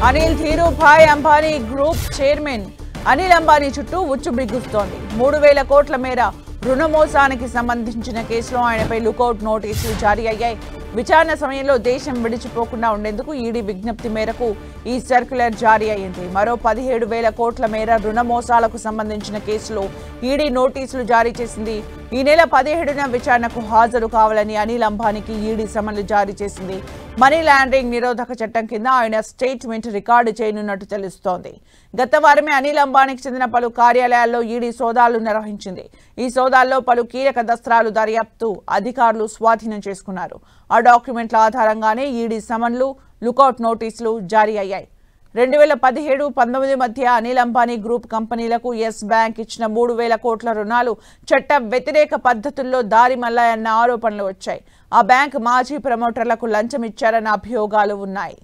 Anil Dhirubhai Ambani group chairman Anil Ambani చుట్టూ ఉచ్చు బిగుస్తోంది. 3,000 కోట్ల మేర రుణ మోసానికి సంబంధించిన కేసులో ఆయనపై లుకౌట్ నోటీసులు జారీ అయ్యాయి. విచారణ సమయంలో దేశం విడిచిపోకుండా ఉండేందుకు ఈడీ విజ్ఞప్తి మేరకు ఈ సర్క్యులర్ జారీ అయ్యింది. మరో 17,000 కోట్ల మేర రుణ మోసాలకు సంబంధించిన కేసులో ఈడీ నోటీసులు జారీ చేసింది. ఈ నెల 17న విచారణకు హాజరు కావాలని అనిల్ అంబానీకి ఈడీ సమన్లు జారీ చేసింది. మనీ లాండరింగ్ నిరోధక చట్టం కింద ఆయన స్టేట్మెంట్ రికార్డు చేయనున్నట్టు తెలుస్తోంది. గత వారమే అనిల్ అంబానీకి చెందిన పలు కార్యాలయాల్లో ఈడీ సోదాలు నిర్వహించింది. ఈ సోదాల్లో పలు కీలక దస్త్రాలు దర్యాప్తు అధికారులు స్వాధీనం చేసుకున్నారు. ఆ డాక్యుమెంట్ల ఆధారంగానే ఈడీ సమన్లు, లుకౌట్ నోటీసులు జారీ అయ్యాయి. 2017-19 మధ్య అనిల్ అంబానీ గ్రూప్ కంపెనీలకు యెస్ బ్యాంక్ ఇచ్చిన 3,000 కోట్ల రుణాలు చట్ట వ్యతిరేక పద్ధతుల్లో దారి మళ్లాయన్న ఆరోపణలు వచ్చాయి. ఆ బ్యాంక్ మాజీ ప్రమోటర్లకు లంచం ఇచ్చారన్న అభియోగాలు ఉన్నాయి.